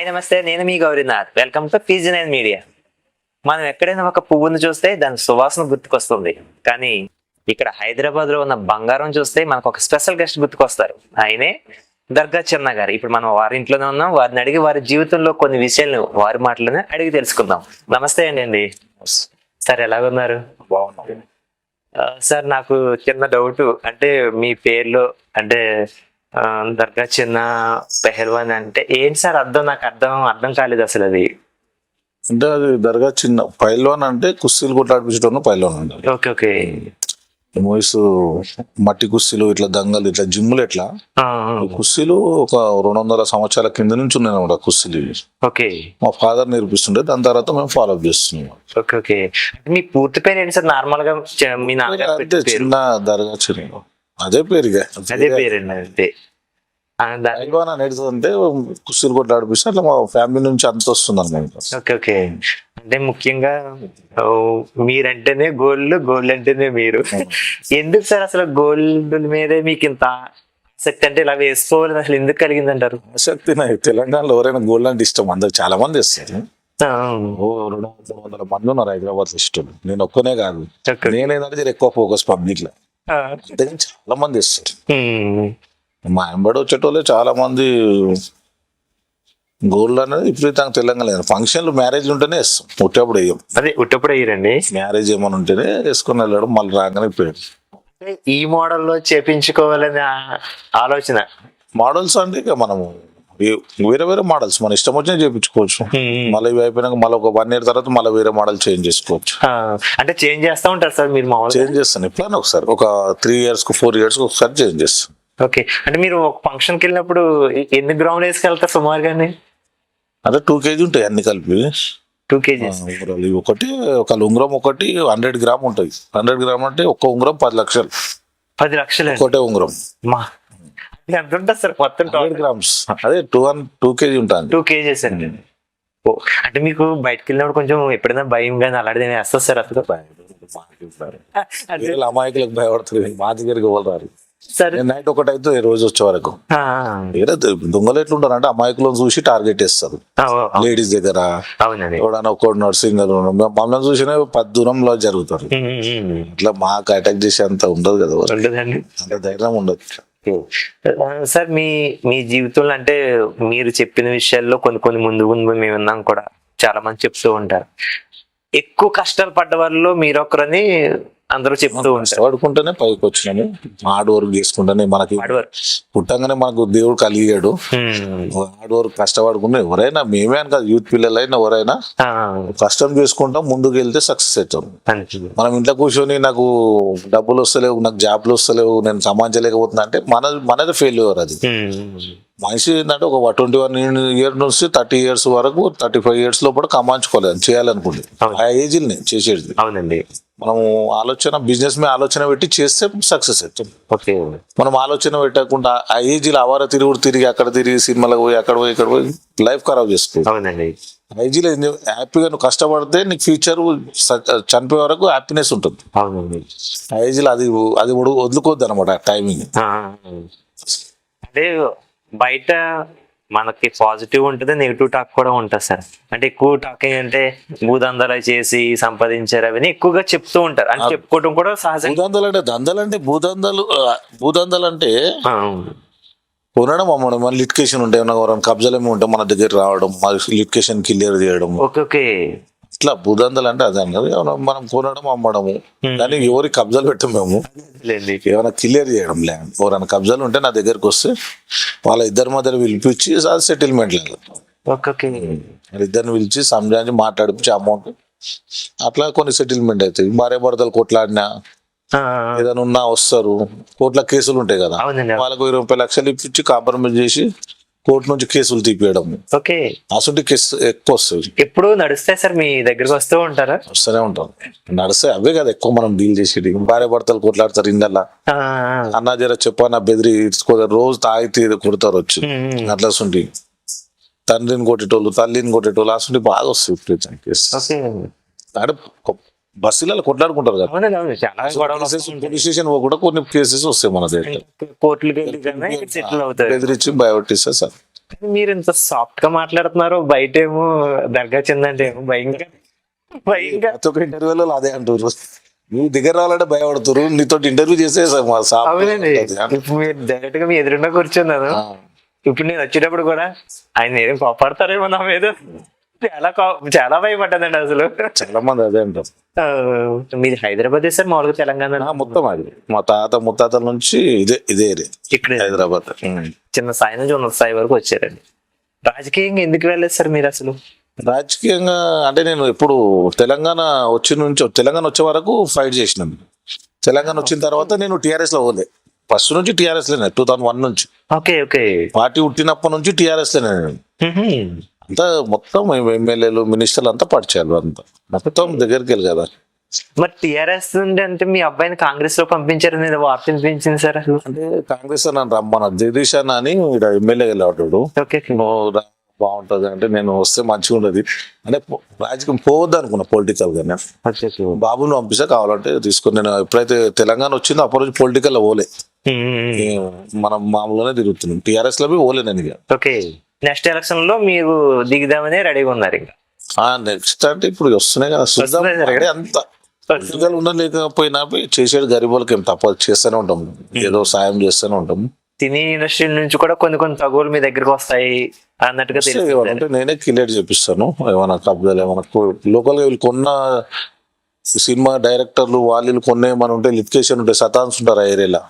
Hi నమస్తే, నేను మీ Gaurinath. Welcome to PG9 media. మనం ఎక్కడైనా ఒక పువ్వును చూస్తే దాని సువాసన గుర్తుకొస్తుంది, కానీ ఇక్కడ హైదరాబాద్ లో ఉన్న బంగారం చూస్తే మనకు ఒక స్పెషల్ గెస్ట్ గుర్తుకొస్తారు. ఆయనే దర్గా చిన్న గారు. ఇప్పుడు మనం వారి ఇంట్లోనే ఉన్నాం. వారిని అడిగి వారి జీవితంలో కొన్ని విషయాలను వారి మాటలోనే అడిగి తెలుసుకుందాం. నమస్తే అండి. సార్ ఎలా ఉన్నారు? బాగున్నాం. సార్ నాకు చిన్న డౌట్, అంటే మీ పేర్లో అంటే దర్గా చిన్న పెహల్వాన్ అంటే ఏంటి సార్ అర్థం? నాకు అర్థం కాలేదు అసలు అది. అంటే అది దర్గా చిన్న పైల్వాన్ అంటే కుస్తీలు కొట్లాడిపించడం పైల్వాన్ అంటారు. Okay okay. మూవీస్ మట్టి కుస్తీలు ఇట్లా దంగలు ఇట్లా జిమ్ములు ఎట్లా కుస్తీలు ఒక 200 సంవత్సరాల కింద నుంచి ఉన్నాయి అన్నమాట కుస్తీలు. ఓకే. మా ఫాదర్ నేర్పిస్తుండే, దాని తర్వాత మేము ఫాలో అప్ చేస్తున్నాం. Okay okay. మీ పూర్తి పేరు ఏంటి సార్? నార్మల్ గా మీ నాన్నగారు అంటే చిన్న దర్గా చిన్న అదే పేరుగా అదే పేరండి. అంతే. పైల్వాన్ అనేది అంటే కుస్తీలు కొట్లాడిపిస్తే అట్లా మా ఫ్యామిలీ నుంచి అంత వస్తుంది అన్నమాట. Okay okay. అంటే ముఖ్యంగా మీరంటేనే గోల్డ్ అంటేనే మీరు. ఎందుకు సార్ అసలు గోల్డ్ మీదే మీకు ఇంత ఆసక్తి? అంటే ఇలా వేసుకోవాలని అసలు ఎందుకు కలిగింది అంటారు? ఆసక్తి నాకు తెలంగాణలో ఎవరైనా గోల్డ్ అంటే ఇష్టం, అందరు చాలా మంది ఇస్తారు. 200-300 మంది ఉన్నారు హైదరాబాద్ ఇష్టం. నేను ఒక్కనే కాదు, నేనేంటంటే ఎక్కువ ఫోకస్ పబ్లిక్ లో, అంతేగాని చాలా మంది ఇస్తారు. మా ఎంబడి వచ్చేటోళ్ళే చాలా మంది గోల్డ్ అనేది విపరీతంగా తెలంగాణ ఫంక్షన్లు మ్యారేజ్ ఉంటేనే ఇస్తాం, ఉట్టప్పుడు వేయం. అదే ఉట్టప్పుడు అయ్యారండి. మ్యారేజ్ ఏమైనా ఉంటేనే వేసుకొని వెళ్ళడం, మళ్ళీ రాగానే ఇప్పుడు ఈ మోడల్లో చేపించుకోవాలనే ఆలోచన. మోడల్స్ అంటే ఇక మనము వేరే వేరే మోడల్స్ మన ఇష్టం వచ్చినా చేయించుకోవచ్చు. మళ్ళీ ఇవి అయిపోయినాక మళ్ళీ ఒక 1 year తర్వాత మళ్ళీ వేరే మోడల్ చేంజ్ చేసుకోవచ్చు. అంటే చేంజ్ చేస్తా ఉంటారు సార్ మీరు? మామూలు చేంజ్ చేస్తాను ఎప్పుడైనా ఒకసారి, ఒక 3 years 4 years ఒకసారి చేంజ్ చేస్తాను. ఓకే. అంటే మీరు ఒక ఫంక్షన్ కి వెళ్ళినప్పుడు ఎన్ని గ్రాములు వేసుకెళ్తారు సుమారుగానే? అంటే 2 kg ఉంటాయి అన్ని కలిపి. 2 kg. ఒకటి ఒక ఉంగరం ఒకటి 100 grams ఉంటుంది. 100 grams అంటే ఒక్క ఉంగరం 10 లక్షలు. 10 లక్షలు ఒకటే ఉంగరం. ఎంత ఉంటుంది సార్ మొత్తం? 100 grams అదే 2 kg ఉంటుంది. 2 kgs అండి. అంటే మీకు బయటకు వెళ్ళినప్పుడు కొంచెం ఎప్పుడైనా భయం కానీ అలాంటిది వేస్తారు సార్? అసలు అమాయకులకు భయపడుతుంది, మా దగ్గరికి ఎవరు సరే. నైట్ ఒకటి అయితే రోజు వచ్చే వరకు దొంగలు ఎట్లుంటారు అంటే అమాయకులను చూసి టార్గెట్ చేస్తారు. లేడీస్ దగ్గర ఎవడన్నా ఒక నర్సింగ్ మమ్మల్ని చూసినా 10 దూరంలో జరుగుతారు. ఇట్లా మాకు అటాక్ చేసే అంత ఉండదు కదా, అంత ధైర్యం ఉండదు. సార్ మీ జీవితంలో అంటే మీరు చెప్పిన విషయాల్లో కొన్ని ముందు మేము విన్నాం కూడా, చాలా మంది చెప్తూ ఉంటారు. ఎక్కువ కష్టాలు పడ్డ వాళ్ళలో మీరొక్కరని అందరూ చెప్తూ ఉంటారు. కష్టపడుకుంటేనే పైకి వచ్చినాము, హార్డ్ వర్క్ చేసుకుంటేనే మనకి పుట్టంగానే మనకు దేవుడు కలిగాడు. హార్డ్ వర్క్ కష్టపడుకుంటే ఎవరైనా, మేమే అని కాదు, యూత్ పిల్లలైనా ఎవరైనా కష్టం చేసుకుంటాం, ముందుకు వెళ్తే సక్సెస్ అవుతాం. మనం ఇంట్లో కూర్చొని నాకు డబ్బులు వస్తలేవు, నాకు జాబ్లు వస్తలేవు, నేను సంపాదించలేకపోతున్నా అంటే మనది ఫెయిల్యూర్. అది మనిషి ఏంటంటే ఒక 21 years నుంచి 30 years వరకు 35 years లోపల కమాంచుకోలేదు చేయాలనుకుంటే ఆ ఏజ్ నేను చేసేది. అవునండి. మనము బిజినెస్ మీద ఆలోచన పెట్టి చేస్తే సక్సెస్ అవుతాం. మనం ఆలోచన పెట్టకుండా ఆ ఏజ్ లో అవార తిరిగి అక్కడ తిరిగి సినిమాలకు పోయి అక్కడ పోయి ఇక్కడ పోయి లైఫ్ ఖరాబ్ చేసుకో. ఆ ఏజ్ లో హ్యాపీగా నువ్వు కష్టపడితే నీకు ఫ్యూచర్ చనిపోయే వరకు హ్యాపీనెస్ ఉంటుంది. ఆ ఏజ్ లో అది వదులుకోవద్దు అనమాట టైమింగ్. అంటే బయట మనకి పాజిటివ్ ఉంటుంది, నెగిటివ్ టాక్ కూడా ఉంటుంది సార్. అంటే ఎక్కువ టాకింగ్ అంటే భూదందాలు చేసి సంపాదించారు అవన్నీ ఎక్కువగా చెప్తూ ఉంటారు, అని చెప్పుకోవడం కూడా సహజం. భూదందాలు అంటే కొనడం అమ్మడం, మన లిటికేషన్ ఉంటే కబ్జాలు ఏమి ఉంటే మన దగ్గర రావడం, లిటికేషన్ క్లియర్ చేయడం. ఓకే. ఇట్లా భూదందాలు అంటే అదే అన్నది, మనం కొనడం అమ్మడము. కానీ ఎవరికి కబ్జాలు పెట్టాం మేము, ఏమైనా క్లియర్ చేయడం. ల్యాండ్ ఎవరైనా కబ్జాలు ఉంటే నా దగ్గరకు వస్తే వాళ్ళ ఇద్దరి మధ్య పిలిపించి సెటిల్మెంట్ లేదు, ఇద్దరిని పిలిచి సంజాయించి మాట్లాడిపించి అమౌంట్ అట్లా కొన్ని సెటిల్మెంట్ అవుతాయి. భార్య భర్తలు కొట్లాడినా ఏదైనా ఉన్నా వస్తారు. కోర్టులో కేసులు ఉంటాయి కదా, వాళ్ళకు 20 లక్షలు ఇప్పించి కాంప్రమైజ్ చేసి కోర్టు నుంచి కేసులు తీపియడం. అసలు కేసు ఎక్కువ వస్తుంది. ఎప్పుడు నడుస్తాయి సార్ మీ దగ్గరకు? వస్తూ ఉంటారా? వస్తూనే ఉంటాం. నడుస్తాయి అవే కదా ఎక్కువ మనం డీల్ చేసేది. భార్య భర్తలు కొట్లాడతారు ఇందల్లా, అన్నా జర చెప్పన్నా బెదిరి ఇచ్చుకోతారు, రోజు తాగితే కొడతారు వచ్చి. అట్లా వస్తుంది తండ్రిని కొట్టేటోళ్ళు, తల్లిని కొట్టేటోళ్ళు, అసలు బాగా వస్తాయి కేసు. అంటే బస్సులలో కొట్లాడుకుంటారు కదా, పోలీస్ స్టేషన్ కూడా కొన్ని కేసెస్ వస్తాయి మన దగ్గర. కోర్టులు బెదిరించి భయపెట్టిస్తారు సార్. కానీ మీరు ఇంత సాఫ్ట్ గా మాట్లాడుతున్నారు, బయట ఏమో దర్గా చెందంటే ఏమో భయంకర భయంకర. ప్రతి ఒక్క ఇంటర్వ్యూలో అదే అంటారు, నువ్వు దగ్గర రావాలంటే భయపడుతురు, నీతో ఇంటర్వ్యూ చేసే అవునండి, ఇప్పుడు మీరు డైరెక్ట్ గా మీ ఎదురుండా కూర్చున్నాను. ఇప్పుడు నేను వచ్చేటప్పుడు కూడా ఆయన ఏం కోపడతారేమో నా మీద, చాలా భయపడ్డానండి అసలు. చాలా మంది అదే అంటారు. మీది హైదరాబాద్ సార్, మామూలుగా తెలంగాణ? మొత్తం అది మా తాత ముత్తాతల నుంచి ఇదే ఏరియా ఇక్కడ హైదరాబాద్. చిన్న స్థాయి నుంచి ఉన్నత స్థాయి వరకు వచ్చారండి. రాజకీయంగా ఎందుకు వెళ్ళలేదు సార్ మీరు అసలు? రాజకీయంగా అంటే నేను ఇప్పుడు తెలంగాణ తెలంగాణ వచ్చే వరకు ఫైట్ చేసినాను. తెలంగాణ వచ్చిన తర్వాత నేను టీఆర్ఎస్ లో పోలే, ఫస్ట్ నుంచి టీఆర్ఎస్ లోనే 2001 నుంచి. Okay okay. పార్టీ పుట్టినప్పటి నుంచి టీఆర్ఎస్ లోనే నేను. అంతా మొత్తం ఎమ్మెల్యేలు మినిస్టర్లు అంతా పరిచయాలు, అంతా మొత్తం దగ్గరికి వెళ్ళి కదా. మరి టిఆర్ఎస్ నుండి అంటే మీ అబ్బాయిని కాంగ్రెస్ లో పంపించారని ఏదో వార్త వినిపించింది సార్ అసలు. అంటే కాంగ్రెస్ నన్ను రమ్మన్న జగదీష్ అన్న అని ఇక్కడ ఎమ్మెల్యే వెళ్ళాడు. ఓకే. బాగుంటది అంటే నేను వస్తే మంచిగా ఉండదు అంటే రాజకీయం పోవద్దు అనుకున్నా పొలిటికల్ గా. బాబుని పంపిస్తే కావాలంటే తీసుకుని, నేను ఎప్పుడైతే తెలంగాణ వచ్చిందో అప్పటి నుంచి పొలిటికల్ లో పోలే, మనం మామూలుగానే తిరుగుతున్నాం. టీఆర్ఎస్ లో పోలే నేను ఇక. ఓకే. నెక్స్ట్ ఎలక్షన్ లో మీరు దిగుదామని రెడీగా ఉన్నారు ఇంకా? నెక్స్ట్ అంటే ఇప్పుడు వస్తున్నాయి కదా, చూద్దాం. అంత పొలిటికల్ ఉండలేకపోయినా చేసేది గరీబులకి ఏం తప్పదు, చేస్తూనే ఉంటాం, ఏదో సాయం చేస్తూనే ఉంటాం. సినీ ఇండస్ట్రీ నుంచి కూడా కొన్ని తగులు మీ దగ్గరకు వస్తాయి అన్నట్టుగా అంటే నేనే క్లియర్ చేపిస్తాను. ఏమైనా కబ్జాలు ఏమైనా లోకల్ గా వీళ్ళు కొన్న సినిమా డైరెక్టర్లు వాళ్ళు కొన్న ఏమైనా ఉంటే లిటికేషన్ ఉంటే సతాన్స్ ఉంటారు ఆ ఏరియాలో,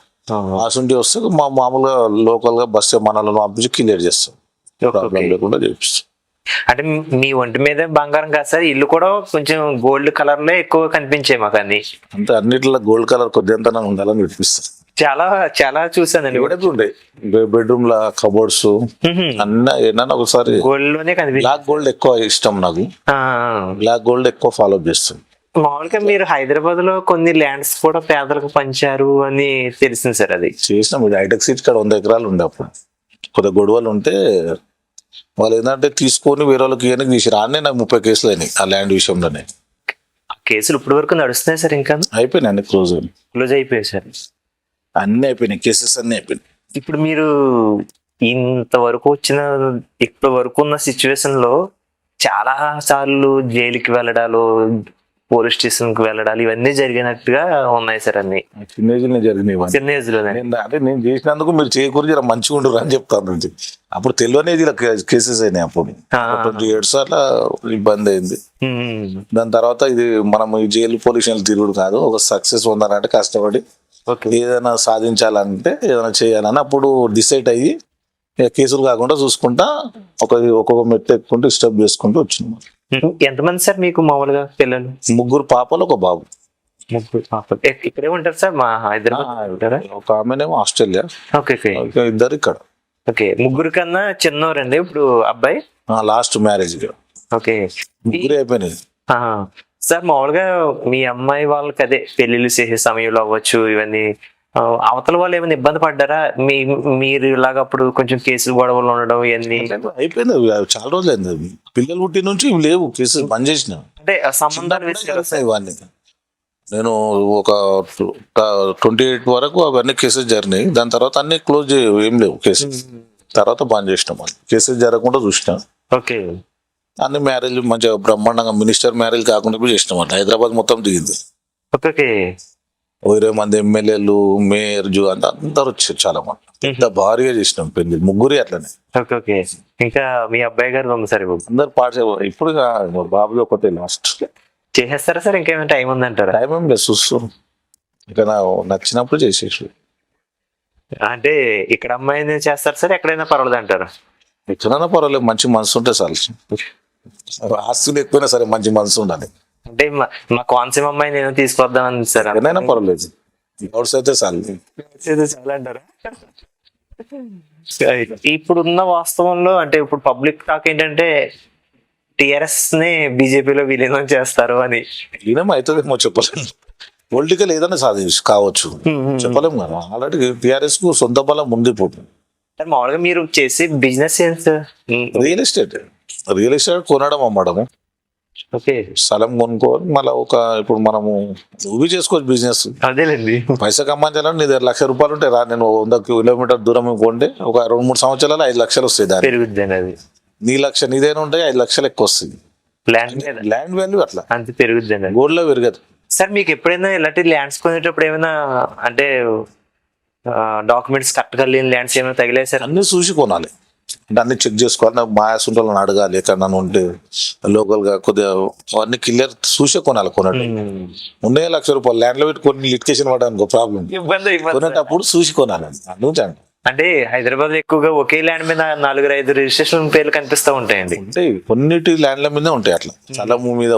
ఆసుంటి వస్తే మామూలుగా లోకల్ గా బస్ మనల్ని పంపించి క్లియర్ చేస్తాం, ప్రాబ్లం లేకుండా చేపిస్తాం. అంటే మీ ఒంటి మీద బంగారం కాదు సార్, ఇల్లు కూడా కొంచెం గోల్డ్ కలర్ లో ఎక్కువ కనిపించాయి మాకు అన్ని. అంటే అన్నిట్లో గోల్డ్ కలర్ కొద్దిగా ఉండాలని చూపిస్తాం. చాలా చాలా చూసానండి. ఉండే బెడ్రూమ్ లా కబోర్డ్స్ అన్నీ ఏదన్నా ఒకసారి గోల్డ్ లోనే కనిపిస్తుంది. బ్లాక్ గోల్డ్ ఎక్కువ ఇష్టం నాకు, బ్లాక్ గోల్డ్ ఎక్కువ ఫాలో చేస్తాను. మామూలుగా మీరు హైదరాబాద్ లో కొన్ని ల్యాండ్స్ కూడా పేదలకు పంచారు అని తెలిసింది సార్. అది చేసినాం. ఇది హైటెక్ సిటీ కాడ 100 ఎకరాలు ఉండే, అప్పుడు కొద్దిగా గొడవలు ఉంటే వాళ్ళు ఏంటంటే తీసుకొని వేరే వాళ్ళకి ఇవన్నీ తీసిరు. ఆడనే నాకు 30 కేసులు అయినాయి ఆ ల్యాండ్ విషయంలోనే. కేసులు ఇప్పటి వరకు నడుస్తున్నాయి సార్? ఇంకా అయిపోయినాయి, అన్ని క్లోజ్ అయిపోయాయి సార్, అన్ని అయిపోయినాయి, కేసెస్ అన్ని అయిపోయినాయి. ఇప్పుడు మీరు ఇప్పటి వరకు ఉన్న సిచ్యువేషన్ లో చాలా సార్లు జైలుకి వెళ్ళడాలు, పోలీస్ స్టేషన్ కి వెళ్ళడాలు ఇవన్నీ జరిగినట్టుగా ఉన్నాయి సార్. అన్ని చిన్న ఏజ్ లో జరిగినాయి. చిన్న ఏజ్ లోనే అంటే నేను చేసినందుకు మీరు చేయకూడదు మంచిగా ఉండరు అని చెప్తాను. అప్పుడు తెలియని కేసెస్ అయినాయి. అప్పుడు 20 years అట్లా ఇబ్బంది అయింది. దాని తర్వాత ఇది మనం ఈ జైలు పొల్యూషన్ తిరుగుడు కాదు, ఒక సక్సెస్ పొందాలంటే కష్టపడి ఏదైనా సాధించాలంటే ఏదైనా చేయాలని అప్పుడు డిసైడ్ అయ్యి కేసులు కాకుండా చూసుకుంటా ఒక్కొక్క మెట్టు ఎక్కుంటూ స్టెప్ చేసుకుంటూ వచ్చినాం. ఎంతమంది సార్ మీకు మామూలుగా పిల్లలు? 3 పాపలు 1 బాబు. 3 పాపలు ఇక్కడే ఉంటారు సార్? మా హైదరాబాద్. ఒక ఆమెనేమో ఆస్ట్రేలియా, 2 ఇక్కడ. ఓకే. 3 కన్నా చిన్నోరండి ఇప్పుడు అబ్బాయి? Last marriage. ఓకే. 3 అయిపోయినాయి సార్. మామూలుగా మీ అమ్మాయి వాళ్ళకి అదే పెళ్లిళ్ళు చేసే సమయంలో అవ్వచ్చు ఇవన్నీ, అవతల వాళ్ళు ఏమైనా ఇబ్బంది పడ్డారా? మీరు ఇలాగ అప్పుడు కొంచెం కేసులు గొడవలు ఉండడం ఇవన్నీ అయిపోయింది. చాలా రోజులు అయింది, పిల్లలు పుట్టి నుంచి లేవు కేసులు, బంద్ చేసిన. అంటే సంబంధాలు ఇవన్నీ నేను ఒక 28 వరకు అవన్నీ కేసెస్ జరిగినాయి. దాని తర్వాత అన్ని క్లోజ్ ఏం లేవు కేసెస్. తర్వాత బంద్ చేసినాం, కేసెస్ జరగకుండా చూసినా. ఓకే. అన్ని మ్యారేజ్ మంచిగా బ్రహ్మాండంగా మినిస్టర్ మ్యారేజ్ కాకుండా కూడా చేసినాం. హైదరాబాద్ మొత్తం దిగింది. ఓకే. 20 మంది ఎమ్మెల్యేలు, మేయర్ అందరు వచ్చారు, చాలా మంది. ఇంత భారీగా చేసినాం పెళ్లి, 3 అట్లనే. ఓకే. ఇంకా మీ అబ్బాయి గారు ఉంది సార్? అందరు పాట ఇప్పుడు బాబుది ఒకటే లాస్ట్. చేసేస్తారా సార్? ఇంకేమైనా టైం ఉందంటారా? టైం ఏం లేదు, చూస్తాం. ఇక నచ్చినప్పుడు చేసేసి. అంటే ఇక్కడ అమ్మాయిని చేస్తారు సార్, ఎక్కడైనా పర్వాలేదు అంటారు? ఎక్కడైనా పర్వాలేదు, మంచి మనసు ఉంటే చాలు. ఆస్తులు ఎక్కువైనా సరే మంచి మనసు ఉండాలి. అంటే మా కోనసీమ అమ్మాయి నేను తీసుకొద్దామని సార్. ఎక్కడైనా పర్వాలేదు, గౌడ్స్ అయితే చాలు. చాలా అంటారా? ఇప్పుడున్న వాస్తవంలో అంటే ఇప్పుడు పబ్లిక్ టాక్ ఏంటంటే టిఆర్ఎస్ ని బీజేపీలో విలీనం చేస్తారు అని. విలీనం అవుతుందేమో చెప్పలేము, పొలిటికల్ ఏదైనా కావచ్చు, చెప్పలేము కదా. ఆల్రెడీ టిఆర్ఎస్ కు సొంత బలం ఉంది. ఇప్పుడు మామూలుగా మీరు చేసే బిజినెస్ ఏంటి సార్? రియల్ ఎస్టేట్ కొనడం అమ్మడము. ఓకే, స్థలం కొనుక్కోవాలి మళ్ళీ ఇప్పుడు మనము నువ్వు చేసుకోవచ్చు బిజినెస్. అదేలేండి. పైసా కమ్మాంచాలని నీ దగ్గర ₹1,00,000 ఉంటాయి రా, నేను 100 కిలోమీటర్ దూరం కొంటే ఒక 2-3 సంవత్సరాలు 5 లక్షలు వస్తాయి. దాని పెరుగుద్దండి అది. నీ లక్ష నీదేనా ఉంటాయి, 5 లక్షలు ఎక్కువ వస్తుంది. ల్యాండ్ మీద ల్యాండ్ వాల్యూ అట్లా అంత పెరుగుద్దండి అది. గోల్డ్ లో పెరగదు. సార్ మీకు ఎప్పుడైనా ఇలాంటి ల్యాండ్స్ కొనేటప్పుడు ఏమైనా అంటే డాక్యుమెంట్స్ కరెక్ట్ గా లేని ల్యాండ్స్ ఏమైనా తగిలాయి సార్? అన్ని చూసి కొనాలి, అంటే అన్ని చెక్ చేసుకోవాలి. నాకు మా యాసుంటోళ్ళని అడగాలి, ఎక్కడ ఉంటే లోకల్ గా కొద్దిగా అవన్నీ క్లియర్ చూసే కొనాలి. కొనట్టు ఉండే ₹1,00,000 ల్యాండ్ లో పెట్టి కొన్ని లిటికేషన్ పడడానికి ప్రాబ్లం. ఇబ్బంది కొనేటప్పుడు చూసి కొనాలి అందుకండి. అంటే హైదరాబాద్ లో ఎక్కువగా ఒకే ల్యాండ్ మీద 4-5 రిజిస్ట్రేషన్ పేర్లు కనిపిస్తూ ఉంటాయండి. ఉంటాయి కొన్నిటి ల్యాండ్ల మీద ఉంటాయి అట్లా, స్థలము మీద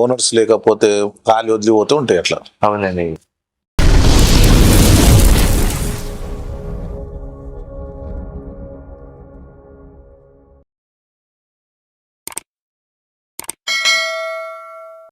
ఓనర్స్ లేకపోతే ఖాళీ వదిలిపోతే ఉంటాయి అట్లా. అవునండి.